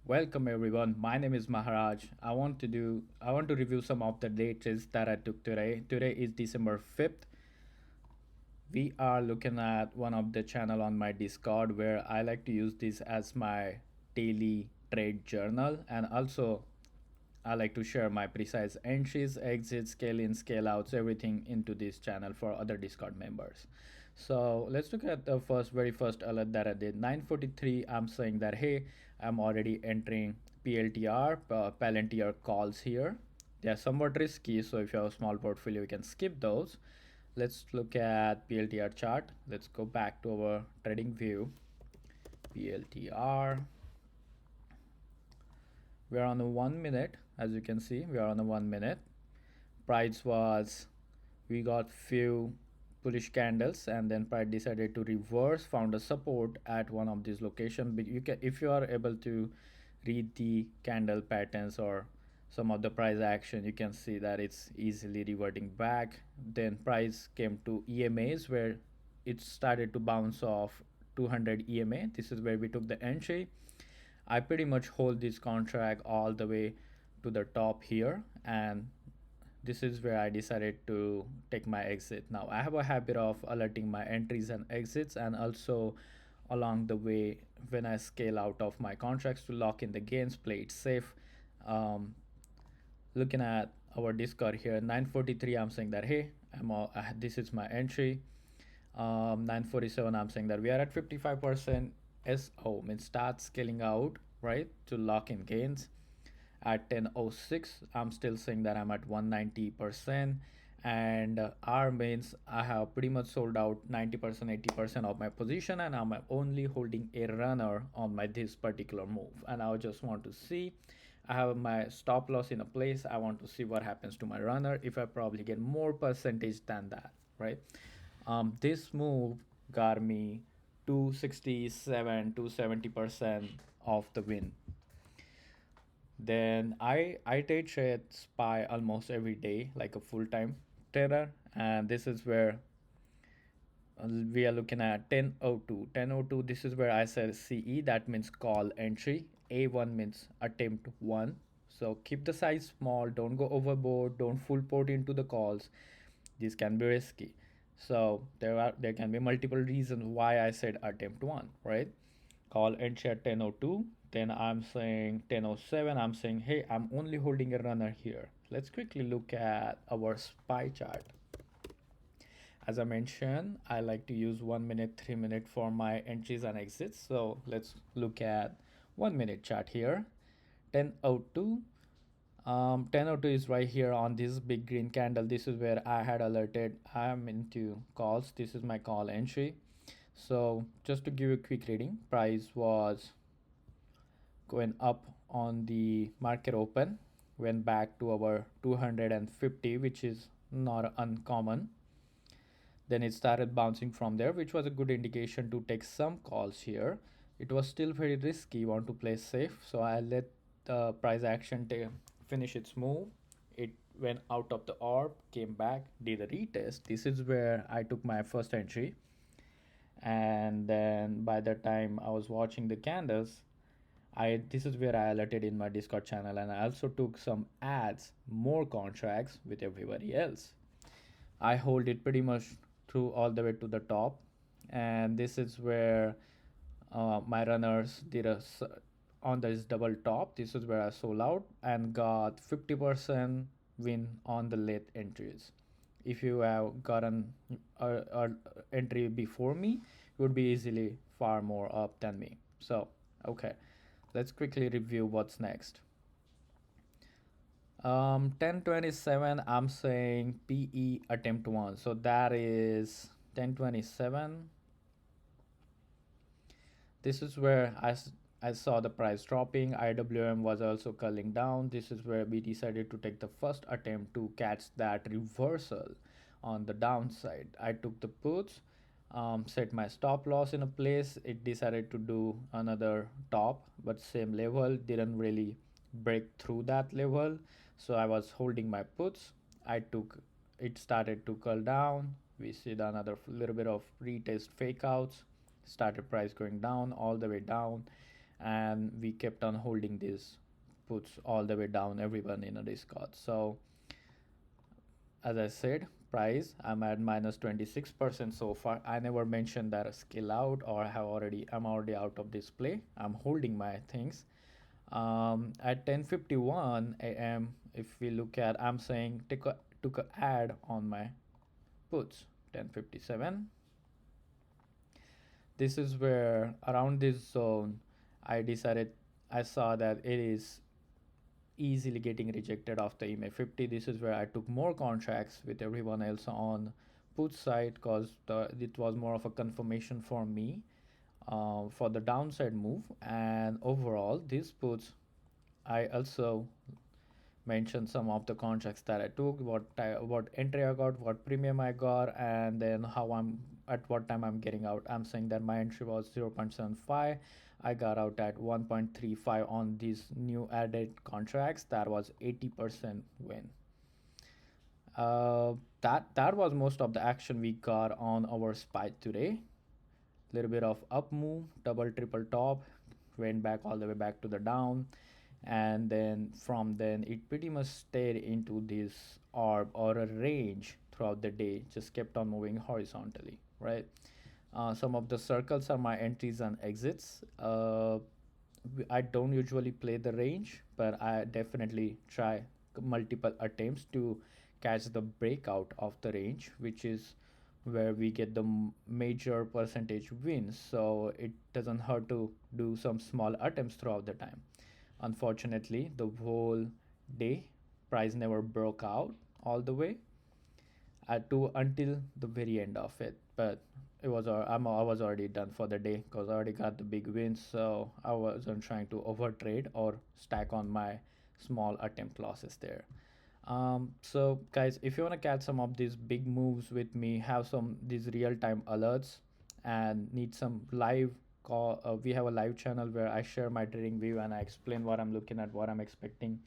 Welcome everyone. My name is Maharaj. I want to review some of the dates that I took today. Today is December 5th. We are looking at one of the channel on my Discord where I like to use this as my daily trade journal, and also I like to share my precise entries, exits, scale in, scale outs, everything into this channel for other Discord members. So let's look at the very first alert that I did. 9:43. I'm saying that hey, I'm already entering PLTR, Palantir calls here. They are somewhat risky, so if you have a small portfolio, you can skip those. Let's look at PLTR chart. Let's go back to our trading view. PLTR. We are on a 1 minute. As you can see, we are on a 1 minute. Price was, we got few bullish candles, and then price decided to reverse, found a support at one of these locations. But you can, if you are able to read the candle patterns or some of the price action, you can see that it's easily reverting back. Then price came to EMAs where it started to bounce off 200 EMA. This is where we took the entry. I pretty much hold this contract all the way to the top here, and this is where I decided to take my exit. Now I have a habit of alerting my entries and exits, and also along the way when I scale out of my contracts to lock in the gains, play it safe. um, Looking at our Discord here, 9:43, I'm saying that hey, this is my entry. 9:47, I'm saying that we are at 55%. SO means start scaling out, right, to lock in gains. At 10:06, I'm still saying that I'm at 190%. And R means I have pretty much sold out 90%, 80% of my position, and I'm only holding a runner on my this particular move. And I just want to see, I have my stop loss in a place. I want to see what happens to my runner if I probably get more percentage than that, right? This move got me 267 to 70% of the win. Then I trade SPY almost every day like a full-time trader, and this is where we are looking at 10:02. 10:02, this is where I said CE, that means call entry. A1 means attempt 1. So keep the size small, don't go overboard, don't full port into the calls. This can be risky. So there can be multiple reasons why I said attempt 1, right? Call entry at 10:02. Then I'm saying 10:07, I'm saying hey, I'm only holding a runner here. Let's quickly look at our SPY chart. As I mentioned, I like to use 1 minute, 3 minute for my entries and exits. So let's look at 1 minute chart here. 10:02. 10:02 is right here on this big green candle. This is where I had alerted I'm into calls. This is my call entry. So just to give you a quick reading, price was going up on the market open, went back to our 250, which is not uncommon. Then it started bouncing from there, which was a good indication to take some calls here. It was still very risky, want to play safe, so I let the price action finish its move. It went out of the orb, came back, did a retest. This is where I took my first entry, and then by the time I was watching the candles, I this is where I alerted in my Discord channel, and I also took some ads, more contracts with everybody else. I hold it pretty much through all the way to the top, and this is where my runners did on this double top. This is where I sold out and got 50% win on the late entries. If you have gotten a entry before me, you would be easily far more up than me. So okay, let's quickly review what's next. 10:27, I'm saying PE attempt 1. So that is 10:27. This is where I saw the price dropping. IWM was also culling down. This is where we decided to take the first attempt to catch that reversal on the downside. I took the puts, set my stop loss in a place. It decided to do another top, but same level, didn't really break through that level. So I was holding my puts. I took it, started to curl down. We see another little bit of retest fake outs, started price going down all the way down, and we kept on holding these puts all the way down, everyone in a Discord. So as I said, price, I'm at minus 26% so far. I never mentioned that a skill out or I'm already out of this play. I'm holding my things. At 10:51 a.m., if we look at, I'm saying took a ad on my puts. 10:57. This is where around this zone, I decided I saw that it is easily getting rejected after EMA 50. This is where I took more contracts with everyone else on put side because it was more of a confirmation for me for the downside move. And overall, these puts, I also mentioned some of the contracts that I took, what entry I got, what premium I got, and then how I'm at what time I'm getting out. I'm saying that my entry was 0.75. I got out at 1.35 on these new added contracts. That was 80% win. That was most of the action we got on our SPY today. Little bit of up move, double triple top, went back all the way back to the down, and then from then it pretty much stayed into this orb or a range throughout the day, just kept on moving horizontally, right? Some of the circles are my entries and exits. I don't usually play the range, but I definitely try multiple attempts to catch the breakout of the range, which is where we get the major percentage wins. So it doesn't hurt to do some small attempts throughout the time. Unfortunately, the whole day price never broke out all the way to until the very end of it. But I was already done for the day because I already got the big wins, so I wasn't trying to overtrade or stack on my small attempt losses there. So guys, if you want to catch some of these big moves with me, have some these real-time alerts, and need some live call, we have a live channel where I share my trading view and I explain what I'm looking at, what I'm expecting.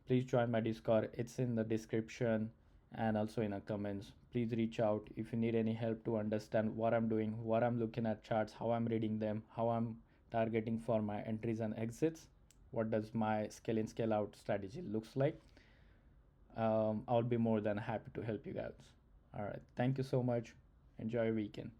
Please join my Discord. It's in the description and also in the comments. Please reach out if you need any help to understand what I'm doing, what I'm looking at charts, how I'm reading them, how I'm targeting for my entries and exits, what does my scale in scale out strategy looks like. I'll be more than happy to help you guys. All right, thank you so much. Enjoy your weekend.